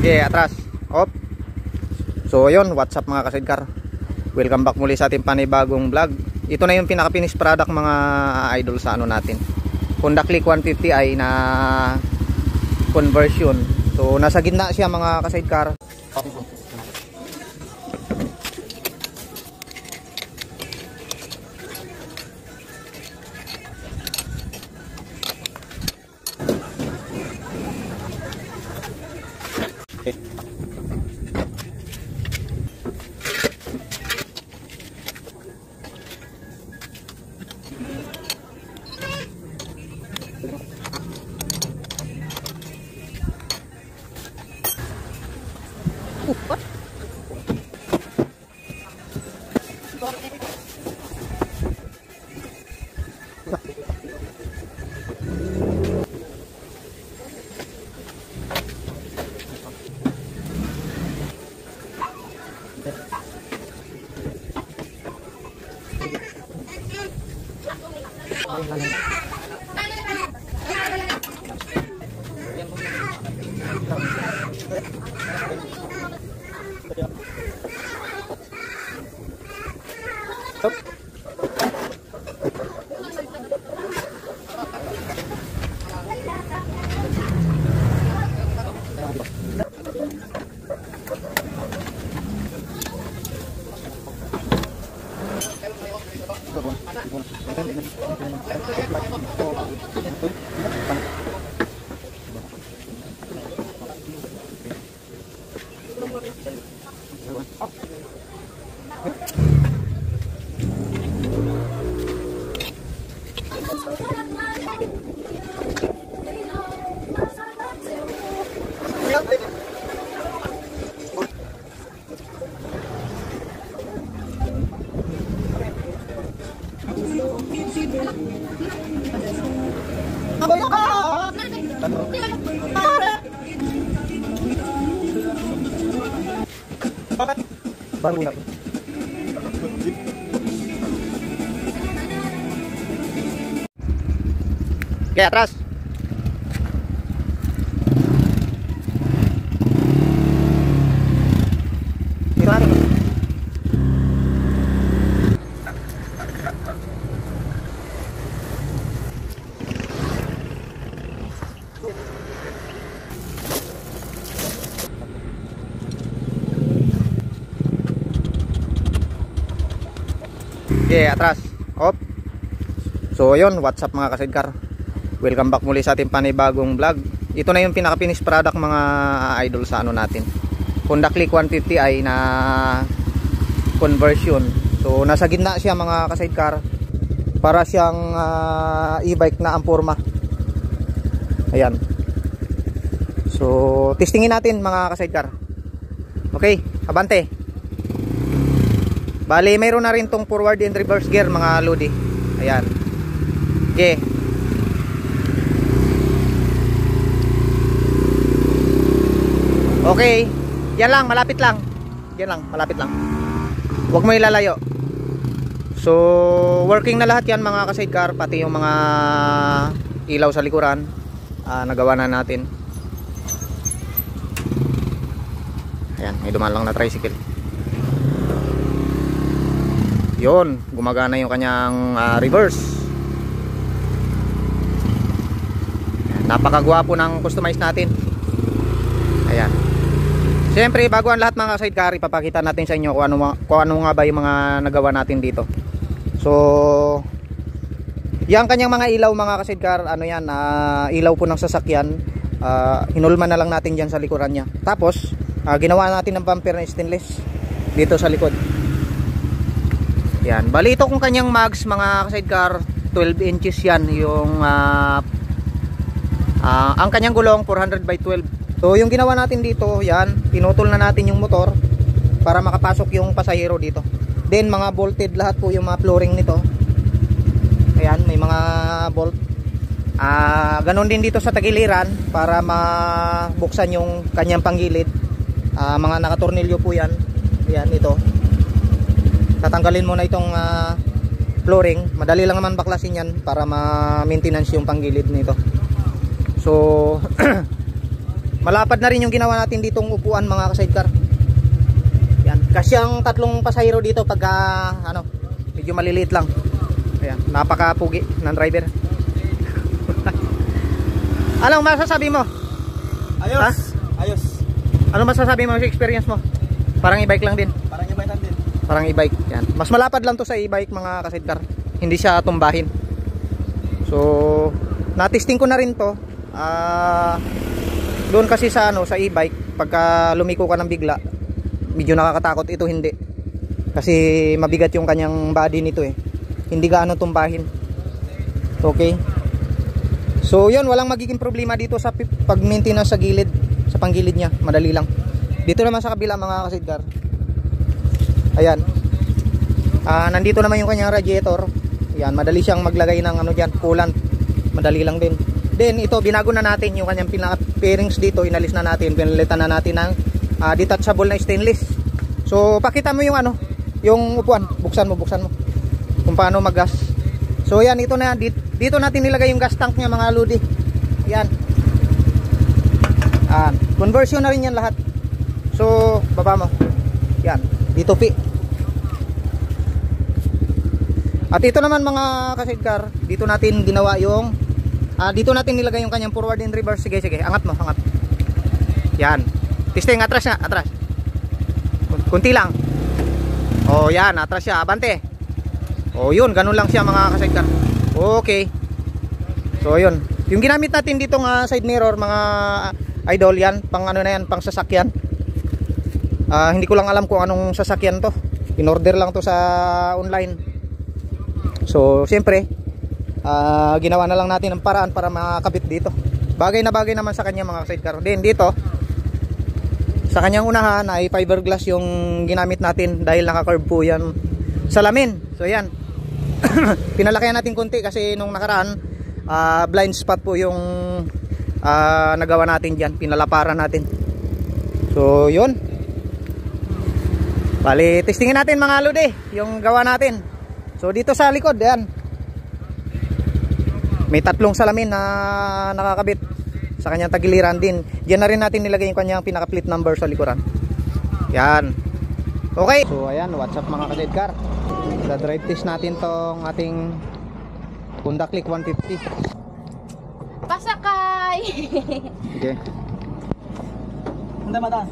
Okay, atras. Op. So yun, what's up mga ka-sidecar? Welcome back muli sa ating panibagong vlog. Ito na yung pinaka-finish product mga idol sa ano natin, Honda Click 150i na conversion. So nasa gitna siya mga ka-sidecar. Baru na. Okay, atras. Okay, atras. Op. So yun, what's up mga ka-sidecar? Welcome back muli sa ating panibagong vlog. Ito na yung pinaka-finish product mga idol sa ano natin, Honda Click 150i na conversion. So nasa gitna siya mga ka-sidecar. Para siyang e-bike na ang forma. Ayan. So testingin natin mga ka-sidecar. Okay, abante. Bali, mayroon na rin tong forward and reverse gear mga lodi. Ayan. Okay. Okay. Yan lang, malapit lang. Yan lang, malapit lang. Huwag mo ilalayo. So, working na lahat yan mga ka-sidecar. Pati yung mga ilaw sa likuran. Nagawa na natin. Ayan, may dumaan lang na tricycle. Yun, gumagana yung kanyang reverse. Napakagwapo ng customize natin. Ayan. Siyempre, bago ang lahat mga sidecar, ipapakita natin sa inyo kung ano nga ba yung mga nagawa natin dito. So, yung kanyang mga ilaw mga ka-sidecar, ano yan, ilaw po ng sasakyan. Hinulman na lang natin dyan sa likuran niya. Tapos, ginawa natin ng bumper na stainless dito sa likod. Yan, bali ito kung kanyang mags mga ka-sidecar, 12 inches yan yung ang kanyang gulong 400 by 12. So yung ginawa natin dito, yan, pinutol na natin yung motor para makapasok yung pasahero dito. Then mga bolted lahat po yung mga flooring nito. Ayan, may mga bolt. Ganon din dito sa tagiliran para mabuksan yung kanyang panggilid. Mga nakatornilyo po yan. Ayan, ito. Tatanggalin mo na itong flooring. Madali lang naman baklasin yan para ma-maintenance yung panggilid nito. So Malapad na rin yung ginawa natin ditong upuan mga ka-sidecar. Yan, kasi ang 3 pasahero dito pagka ano, medyo maliliit lang. Ayan, napakapugi ng driver. Anong masasabi mo? Ayos. Ha? Ayos. Ano masasabi mo sa experience mo? Parang e-bike lang din. Parang yung baitan din. Parang e-bike. Yan. Mas malapad lang to sa e-bike mga ka-sidecar. Hindi siya tumbahin. So, na-testing ko na rin to. Doon kasi sa ano, sa e-bike, pagka lumiko ka ng bigla, medyo nakakatakot. Ito hindi. Kasi mabigat yung kanyang body nito eh. Hindi gaano tumbahin. Okay. So, yun, walang magiging problema dito sa pag-maintenance sa gilid, sa panggilid niya. Madali lang. Dito naman sa kabila mga ka-sidecar. Ayan. Nandito naman yung kanyang radiator. Ayan, madali siyang maglagay ng ano diyan, coolant. Madali lang din. Then ito, binago na natin yung kanyang pinaka-pairings dito, inalis na natin, pinalitan na natin ng detachable na stainless. So, pakita mo yung ano, yung upuan. Buksan mo. Kung paano mag-gas. So, ayan, ito na, dito natin nilagay yung gas tank niya mga lodi. Ayan. Conversion na rin yan lahat. So, baba mo. Yan, dito pi. At ito naman mga ka-sidecar, dito natin ginawa yung dito natin nilagay yung kanyang forward and reverse. Sige, angat mo, angat. Yan. Testing, atras na, atras. Kunti lang. Oh, yan, atras siya, abante. Oh, yun, ganun lang siya mga ka-sidecar. Okay. So, yun. Yung ginamit natin dito nga side mirror mga idol, yan, pang ano na yan, pang sasakyan. Hindi ko lang alam kung anong sasakyan to. In-order lang to sa online. So, siyempre, ginawa na lang natin ang paraan para makakabit dito. Bagay na bagay naman sa kanya mga sidecar. Then dito, sa kanyang unahan ay fiberglass yung ginamit natin dahil naka-curve po yan salamin. So, yan. Pinalakihan natin konti kasi nung nakaraan, blind spot po yung nagawa natin dyan. Pinalaparan natin. So, yun. Bali, testingin natin mga lodi yung gawa natin. So dito sa likod, yan. May 3 salamin na nakakabit sa kanyang tagiliran din. Diyan na rin natin nilagay yung kanyang pinaka plate number sa likuran. Yan. Okay. So ayan, what's up mga ka-sidecar. Sa drive test natin tong ating Honda Click 150. Pasakay. Okay. Handa mata.